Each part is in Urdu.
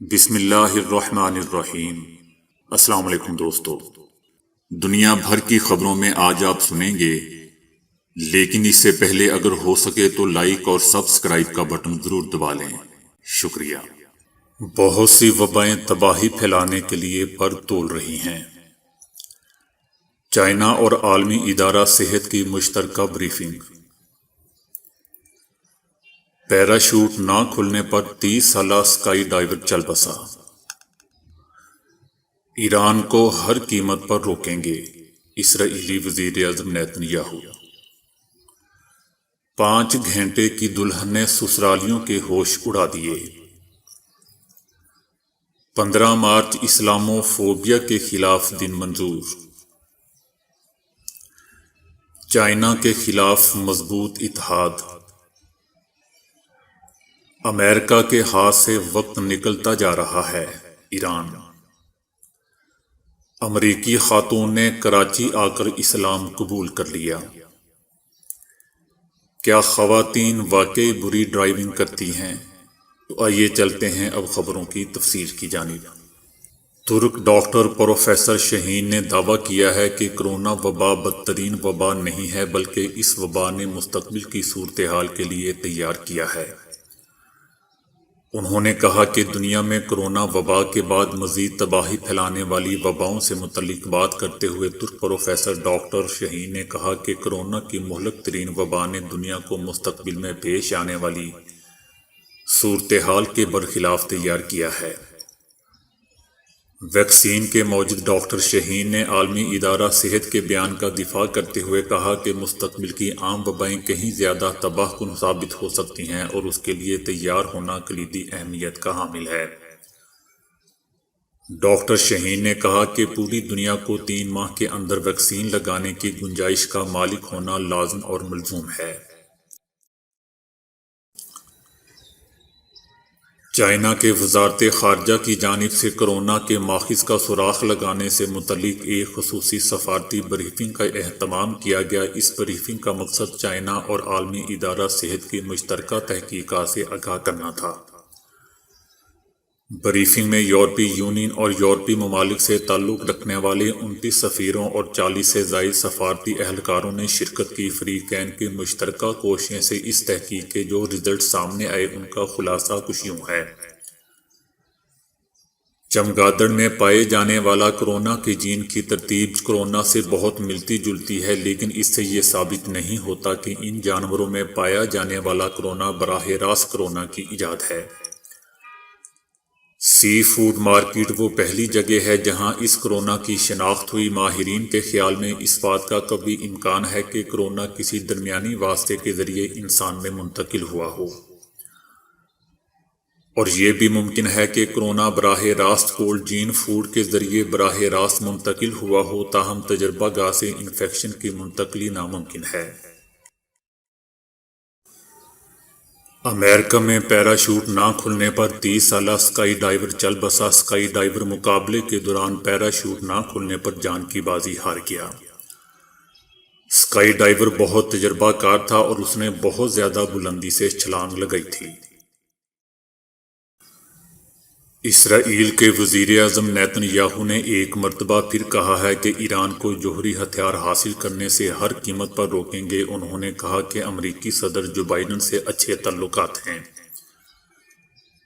بسم اللہ الرحمن الرحیم۔ السلام علیکم دوستو، دنیا بھر کی خبروں میں آج آپ سنیں گے، لیکن اس سے پہلے اگر ہو سکے تو لائک اور سبسکرائب کا بٹن ضرور دبا لیں، شکریہ۔ بہت سی وبائیں تباہی پھیلانے کے لیے پر تول رہی ہیں۔ چائنا اور عالمی ادارہ صحت کی مشترکہ بریفنگ۔ پیراشوٹ نہ کھلنے پر 30 سالہ اسکائی ڈائیور چل بسا۔ ایران کو ہر قیمت پر روکیں گے، اسرائیلی وزیر اعظم نیتن یاہو۔ 5 گھنٹے کی دلہن نے سسرالیوں کے ہوش اڑا دیے۔ 15 مارچ اسلامو فوبیا کے خلاف دن منظور۔ چائنا کے خلاف مضبوط اتحاد۔ امریکہ کے ہاتھ سے وقت نکلتا جا رہا ہے، ایران۔ امریکی خاتون نے کراچی آ کر اسلام قبول کر لیا۔ کیا خواتین واقعی بری ڈرائیونگ کرتی ہیں؟ تو آئیے چلتے ہیں اب خبروں کی تفصیل کی جانب۔ ترک ڈاکٹر پروفیسر شاہین نے دعویٰ کیا ہے کہ کرونا وبا بدترین وبا نہیں ہے، بلکہ اس وبا نے مستقبل کی صورتحال کے لیے تیار کیا ہے۔ انہوں نے کہا کہ دنیا میں کرونا وبا کے بعد مزید تباہی پھیلانے والی وباؤں سے متعلق بات کرتے ہوئے ترک پروفیسر ڈاکٹر شاہین نے کہا کہ کرونا کی مہلک ترین وبا نے دنیا کو مستقبل میں پیش آنے والی صورتحال کے برخلاف تیار کیا ہے۔ ویکسین کے موجد ڈاکٹر شاہین نے عالمی ادارہ صحت کے بیان کا دفاع کرتے ہوئے کہا کہ مستقبل کی عام وبائیں کہیں زیادہ تباہ کن ثابت ہو سکتی ہیں اور اس کے لیے تیار ہونا کلیدی اہمیت کا حامل ہے۔ ڈاکٹر شاہین نے کہا کہ پوری دنیا کو 3 ماہ کے اندر ویکسین لگانے کی گنجائش کا مالک ہونا لازم اور ملزوم ہے۔ چائنا کے وزارت خارجہ کی جانب سے کرونا کے ماخذ کا سراغ لگانے سے متعلق ایک خصوصی سفارتی بریفنگ کا اہتمام کیا گیا۔ اس بریفنگ کا مقصد چائنا اور عالمی ادارہ صحت کی مشترکہ تحقیقات سے آگاہ کرنا تھا۔ بریفنگ میں یورپی یونین اور یورپی ممالک سے تعلق رکھنے والے 29 سفیروں اور 40 سے زائد سفارتی اہلکاروں نے شرکت کی۔ فریقین کی مشترکہ کوششیں سے اس تحقیق کے جو رزلٹ سامنے آئے ان کا خلاصہ کچھ یوں ہے۔ چمگادڑ میں پائے جانے والا کرونا کے جین کی ترتیب کرونا سے بہت ملتی جلتی ہے، لیکن اس سے یہ ثابت نہیں ہوتا کہ ان جانوروں میں پایا جانے والا کرونا براہ راست کرونا کی ایجاد ہے۔ سی فوڈ مارکیٹ وہ پہلی جگہ ہے جہاں اس کرونا کی شناخت ہوئی۔ ماہرین کے خیال میں اس بات کا قوی امکان ہے کہ کرونا کسی درمیانی واسطے کے ذریعے انسان میں منتقل ہوا ہو، اور یہ بھی ممکن ہے کہ کرونا براہ راست کولڈ چین فوڈ کے ذریعے براہ راست منتقل ہوا ہو، تاہم تجربہ گاہ سے انفیکشن کی منتقلی ناممکن ہے۔ امریکہ میں پیراشوٹ نہ کھلنے پر 30 سالہ اسکائی ڈائیور چل بسا۔ اسکائی ڈائیور مقابلے کے دوران پیراشوٹ نہ کھلنے پر جان کی بازی ہار گیا۔ اسکائی ڈائیور بہت تجربہ کار تھا اور اس نے بہت زیادہ بلندی سے چھلانگ لگائی تھی۔ اسرائیل کے وزیر اعظم نیتن یاہو نے ایک مرتبہ پھر کہا ہے کہ ایران کو جوہری ہتھیار حاصل کرنے سے ہر قیمت پر روکیں گے۔ انہوں نے کہا کہ امریکی صدر جو بائیڈن سے اچھے تعلقات ہیں،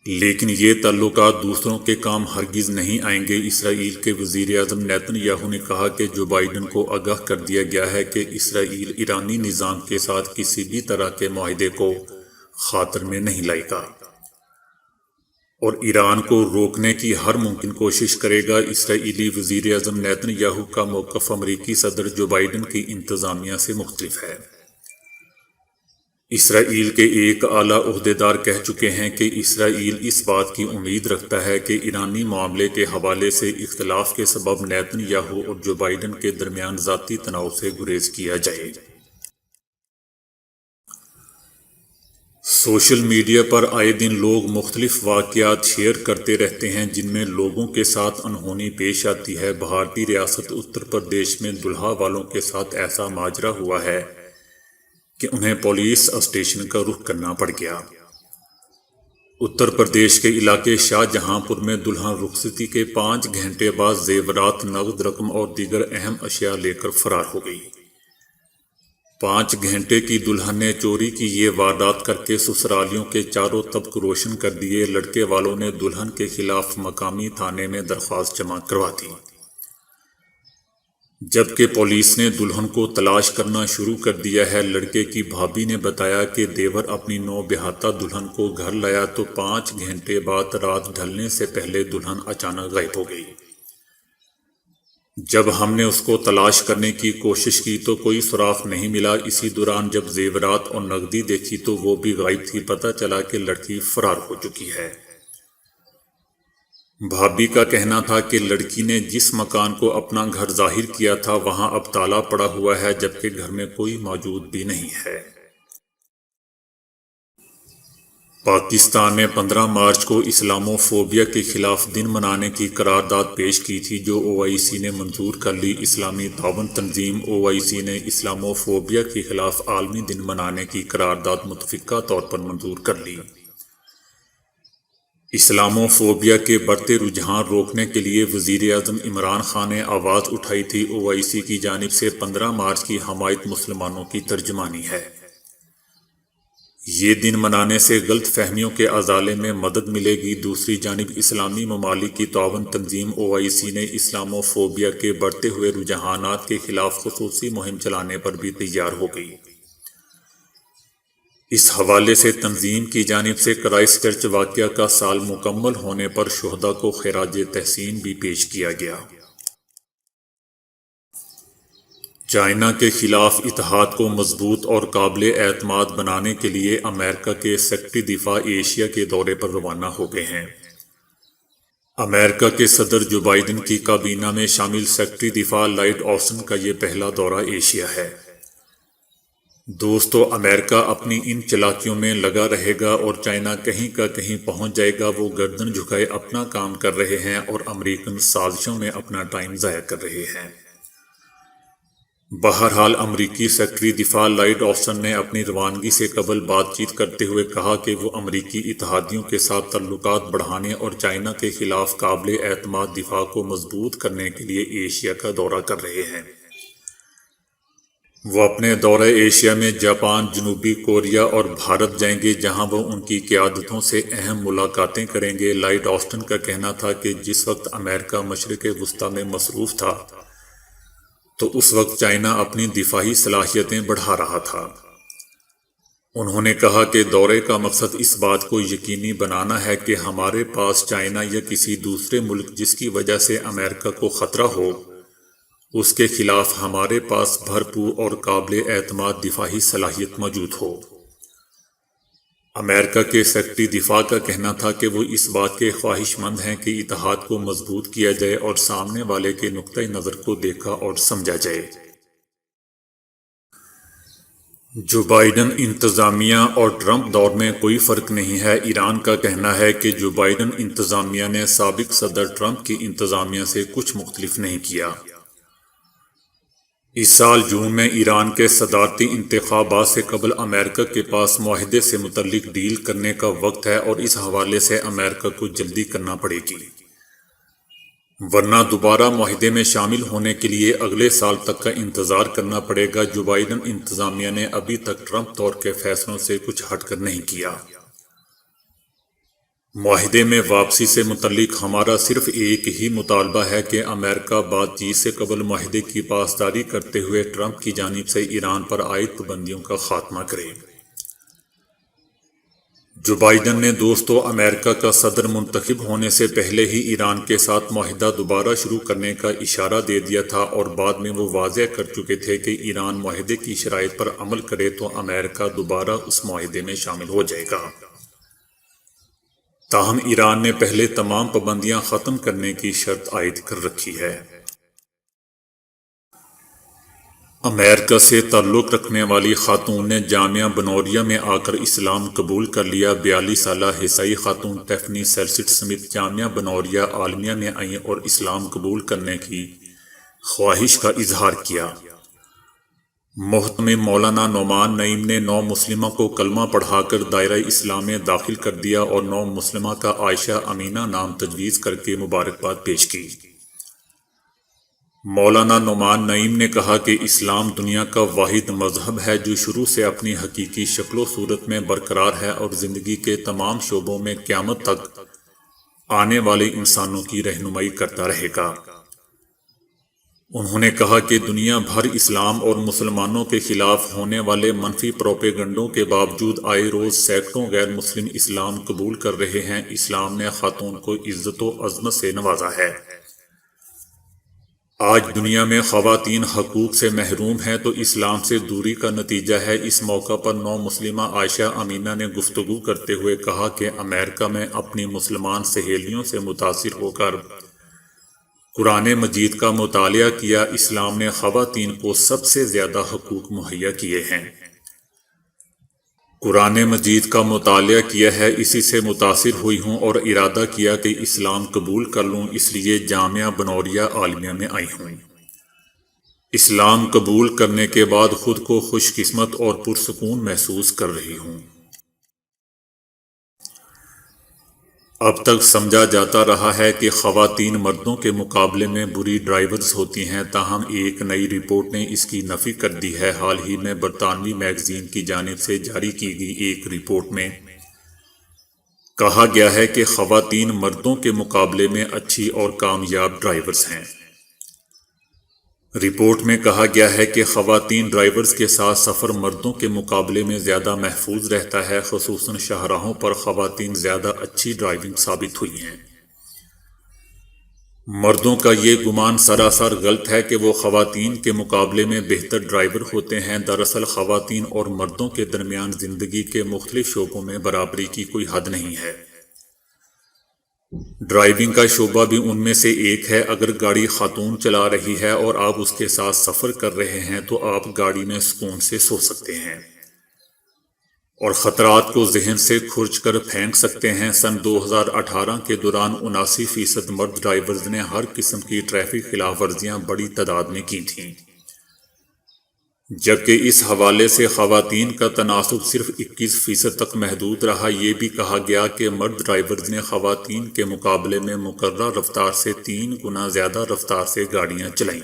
لیکن یہ تعلقات دوسروں کے کام ہرگز نہیں آئیں گے۔ اسرائیل کے وزیر اعظم نیتن یاہو نے کہا کہ جو بائیڈن کو آگاہ کر دیا گیا ہے کہ اسرائیل ایرانی نظام کے ساتھ کسی بھی طرح کے معاہدے کو خاطر میں نہیں لائے گا اور ایران کو روکنے کی ہر ممکن کوشش کرے گا۔ اسرائیلی وزیر اعظم نیتن یاہو کا موقف امریکی صدر جو بائیڈن کی انتظامیہ سے مختلف ہے۔ اسرائیل کے ایک اعلیٰ عہدیدار کہہ چکے ہیں کہ اسرائیل اس بات کی امید رکھتا ہے کہ ایرانی معاملے کے حوالے سے اختلاف کے سبب نیتن یاہو اور جو بائیڈن کے درمیان ذاتی تناؤ سے گریز کیا جائے۔ سوشل میڈیا پر آئے دن لوگ مختلف واقعات شیئر کرتے رہتے ہیں جن میں لوگوں کے ساتھ انہونی پیش آتی ہے۔ بھارتی ریاست اتر پردیش میں دلہا والوں کے ساتھ ایسا ماجرا ہوا ہے کہ انہیں پولیس اسٹیشن کا رخ کرنا پڑ گیا۔ اتر پردیش کے علاقے شاہ جہاں پور میں دلہن رخصتی کے 5 گھنٹے بعد زیورات، نقد رقم اور دیگر اہم اشیاء لے کر فرار ہو گئی۔ 5 گھنٹے کی دلہن نے چوری کی یہ واردات کر کے سسرالیوں کے چاروں طبق روشن کر دیے۔ لڑکے والوں نے دلہن کے خلاف مقامی تھانے میں درخواست جمع کروا دی، جبکہ پولیس نے دلہن کو تلاش کرنا شروع کر دیا ہے۔ لڑکے کی بھابھی نے بتایا کہ دیور اپنی نوبہتہ دلہن کو گھر لایا تو 5 گھنٹے بعد رات ڈھلنے سے پہلے دلہن اچانک غائب ہو گئی۔ جب ہم نے اس کو تلاش کرنے کی کوشش کی تو کوئی سراغ نہیں ملا۔ اسی دوران جب زیورات اور نقدی دیکھی تو وہ بھی غائب تھی۔ پتہ چلا کہ لڑکی فرار ہو چکی ہے۔ بھابھی کا کہنا تھا کہ لڑکی نے جس مکان کو اپنا گھر ظاہر کیا تھا وہاں اب تالا پڑا ہوا ہے، جبکہ گھر میں کوئی موجود بھی نہیں ہے۔ پاکستان نے 15 مارچ کو اسلامو فوبیا کے خلاف دن منانے کی قرارداد پیش کی تھی، جو OIC نے منظور کر لی۔ اسلامی تعاون تنظیم OIC نے اسلامو فوبیا کے خلاف عالمی دن منانے کی قرارداد متفقہ طور پر منظور کر لی۔ اسلامو فوبیا کے بڑھتے رجحان روکنے کے لیے وزیر اعظم عمران خان نے آواز اٹھائی تھی۔ OIC کی جانب سے 15 مارچ کی حمایت مسلمانوں کی ترجمانی ہے۔ یہ دن منانے سے غلط فہمیوں کے ازالے میں مدد ملے گی۔ دوسری جانب اسلامی ممالک کی تعاون تنظیم OIC نے اسلامو فوبیا کے بڑھتے ہوئے رجحانات کے خلاف خصوصی مہم چلانے پر بھی تیار ہو گئی۔ اس حوالے سے تنظیم کی جانب سے کرائسٹ چرچ واقعہ کا سال مکمل ہونے پر شہداء کو خراج تحسین بھی پیش کیا گیا۔ چائنا کے خلاف اتحاد کو مضبوط اور قابل اعتماد بنانے کے لیے امریکہ کے سیکرٹری دفاع ایشیا کے دورے پر روانہ ہو گئے ہیں۔ امریکہ کے صدر جو بائیڈن کی کابینہ میں شامل سیکرٹری دفاع لائیڈ آسٹن کا یہ پہلا دورہ ایشیا ہے۔ دوستو، امریکہ اپنی ان چالاکیوں میں لگا رہے گا اور چائنا کہیں کا کہیں پہنچ جائے گا۔ وہ گردن جھکائے اپنا کام کر رہے ہیں اور امریکن سازشوں میں اپنا ٹائم ضائع کر رہے ہیں۔ بہرحال امریکی سیکرٹری دفاع لائیڈ آسٹن نے اپنی روانگی سے قبل بات چیت کرتے ہوئے کہا کہ وہ امریکی اتحادیوں کے ساتھ تعلقات بڑھانے اور چائنا کے خلاف قابل اعتماد دفاع کو مضبوط کرنے کے لیے ایشیا کا دورہ کر رہے ہیں۔ وہ اپنے دورہ ایشیا میں جاپان، جنوبی کوریا اور بھارت جائیں گے، جہاں وہ ان کی قیادتوں سے اہم ملاقاتیں کریں گے۔ لائیڈ آسٹن کا کہنا تھا کہ جس وقت امریکہ مشرق وسطیٰ میں مصروف تھا تو اس وقت چائنا اپنی دفاعی صلاحیتیں بڑھا رہا تھا۔ انہوں نے کہا کہ دورے کا مقصد اس بات کو یقینی بنانا ہے کہ ہمارے پاس چائنا یا کسی دوسرے ملک جس کی وجہ سے امریکہ کو خطرہ ہو، اس کے خلاف ہمارے پاس بھرپور اور قابل اعتماد دفاعی صلاحیت موجود ہو۔ امریکہ کے سیکرٹری دفاع کا کہنا تھا کہ وہ اس بات کے خواہش مند ہیں کہ اتحاد کو مضبوط کیا جائے اور سامنے والے کے نقطہ نظر کو دیکھا اور سمجھا جائے۔ جو بائیڈن انتظامیہ اور ٹرمپ دور میں کوئی فرق نہیں ہے۔ ایران کا کہنا ہے کہ جو بائیڈن انتظامیہ نے سابق صدر ٹرمپ کی انتظامیہ سے کچھ مختلف نہیں کیا۔ اس سال جون میں ایران کے صدارتی انتخابات سے قبل امریکہ کے پاس معاہدے سے متعلق ڈیل کرنے کا وقت ہے اور اس حوالے سے امریکہ کو جلدی کرنا پڑے گی، ورنہ دوبارہ معاہدے میں شامل ہونے کے لیے اگلے سال تک کا انتظار کرنا پڑے گا۔ جو بائیڈن انتظامیہ نے ابھی تک ٹرمپ دور کے فیصلوں سے کچھ ہٹ کر نہیں کیا۔ معاہدے میں واپسی سے متعلق ہمارا صرف ایک ہی مطالبہ ہے کہ امریکہ بات چیت سے قبل معاہدے کی پاسداری کرتے ہوئے ٹرمپ کی جانب سے ایران پر عائد پابندیوں کا خاتمہ کرے۔ جو بائیڈن نے دوستو امریکہ کا صدر منتخب ہونے سے پہلے ہی ایران کے ساتھ معاہدہ دوبارہ شروع کرنے کا اشارہ دے دیا تھا اور بعد میں وہ واضح کر چکے تھے کہ ایران معاہدے کی شرائط پر عمل کرے تو امریکہ دوبارہ اس معاہدے میں شامل ہو جائے گا۔ تاہم ایران نے پہلے تمام پابندیاں ختم کرنے کی شرط عائد کر رکھی ہے۔ امریکہ سے تعلق رکھنے والی خاتون نے جامعہ بنوریا میں آ کر اسلام قبول کر لیا۔ 42 سالہ عیسائی خاتون ٹیفنی سیلسٹ سمتھ جامعہ بنوریا عالمیہ میں آئیں اور اسلام قبول کرنے کی خواہش کا اظہار کیا۔ محترم مولانا نعمان نعیم نے 9 مسلمہ کو کلمہ پڑھا کر دائرہ اسلام میں داخل کر دیا اور 9 مسلمہ کا عائشہ امینہ نام تجویز کر کے مبارکباد پیش کی۔ مولانا نعمان نعیم نے کہا کہ اسلام دنیا کا واحد مذہب ہے جو شروع سے اپنی حقیقی شکل و صورت میں برقرار ہے اور زندگی کے تمام شعبوں میں قیامت تک آنے والے انسانوں کی رہنمائی کرتا رہے گا۔ انہوں نے کہا کہ دنیا بھر اسلام اور مسلمانوں کے خلاف ہونے والے منفی پروپیگنڈوں کے باوجود آئے روز سینکڑوں غیر مسلم اسلام قبول کر رہے ہیں۔ اسلام نے خاتون کو عزت و عظمت سے نوازا ہے۔ آج دنیا میں خواتین حقوق سے محروم ہیں تو اسلام سے دوری کا نتیجہ ہے۔ اس موقع پر 9 مسلمہ عائشہ امینہ نے گفتگو کرتے ہوئے کہا کہ امریکہ میں اپنی مسلمان سہیلیوں سے متاثر ہو کر قرآن مجید کا مطالعہ کیا۔ اسلام نے خواتین کو سب سے زیادہ حقوق مہیا کیے ہیں۔ قرآن مجید کا مطالعہ کیا ہے، اسی سے متاثر ہوئی ہوں اور ارادہ کیا کہ اسلام قبول کر لوں، اس لیے جامعہ بنوریہ عالمیہ میں آئی ہوں۔ اسلام قبول کرنے کے بعد خود کو خوش قسمت اور پرسکون محسوس کر رہی ہوں۔ اب تک سمجھا جاتا رہا ہے کہ خواتین مردوں کے مقابلے میں بری ڈرائیورز ہوتی ہیں، تاہم ایک نئی رپورٹ نے اس کی نفی کر دی ہے۔ حال ہی میں برطانوی میگزین کی جانب سے جاری کی گئی ایک رپورٹ میں کہا گیا ہے کہ خواتین مردوں کے مقابلے میں اچھی اور کامیاب ڈرائیورز ہیں۔ رپورٹ میں کہا گیا ہے کہ خواتین ڈرائیورز کے ساتھ سفر مردوں کے مقابلے میں زیادہ محفوظ رہتا ہے، خصوصاً شاہراہوں پر خواتین زیادہ اچھی ڈرائیونگ ثابت ہوئی ہیں۔ مردوں کا یہ گمان سراسر غلط ہے کہ وہ خواتین کے مقابلے میں بہتر ڈرائیور ہوتے ہیں۔ دراصل خواتین اور مردوں کے درمیان زندگی کے مختلف شعبوں میں برابری کی کوئی حد نہیں ہے۔ ڈرائیونگ کا شعبہ بھی ان میں سے ایک ہے۔ اگر گاڑی خاتون چلا رہی ہے اور آپ اس کے ساتھ سفر کر رہے ہیں تو آپ گاڑی میں سکون سے سو سکتے ہیں اور خطرات کو ذہن سے کھرچ کر پھینک سکتے ہیں۔ سن 2018 کے دوران 79% مرد ڈرائیورز نے ہر قسم کی ٹریفک خلاف ورزیاں بڑی تعداد میں کی تھیں، جبکہ اس حوالے سے خواتین کا تناسب صرف 21% تک محدود رہا۔ یہ بھی کہا گیا کہ مرد ڈرائیورز نے خواتین کے مقابلے میں مقررہ رفتار سے 3 گنا زیادہ رفتار سے گاڑیاں چلائیں۔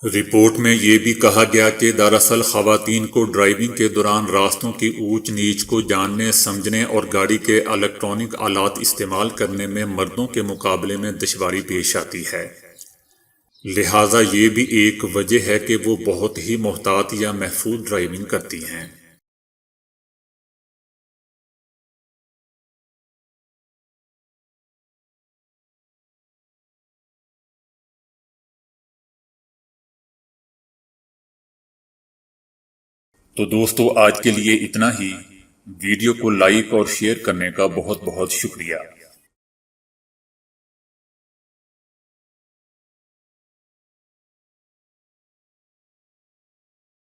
رپورٹ میں یہ بھی کہا گیا کہ دراصل خواتین کو ڈرائیونگ کے دوران راستوں کی اونچ نیچ کو جاننے سمجھنے اور گاڑی کے الیکٹرانک آلات استعمال کرنے میں مردوں کے مقابلے میں دشواری پیش آتی ہے، لہٰذا یہ بھی ایک وجہ ہے کہ وہ بہت ہی محتاط یا محفوظ ڈرائیونگ کرتی ہیں۔ تو دوستو آج کے لیے اتنا ہی۔ ویڈیو کو لائک اور شیئر کرنے کا بہت بہت شکریہ۔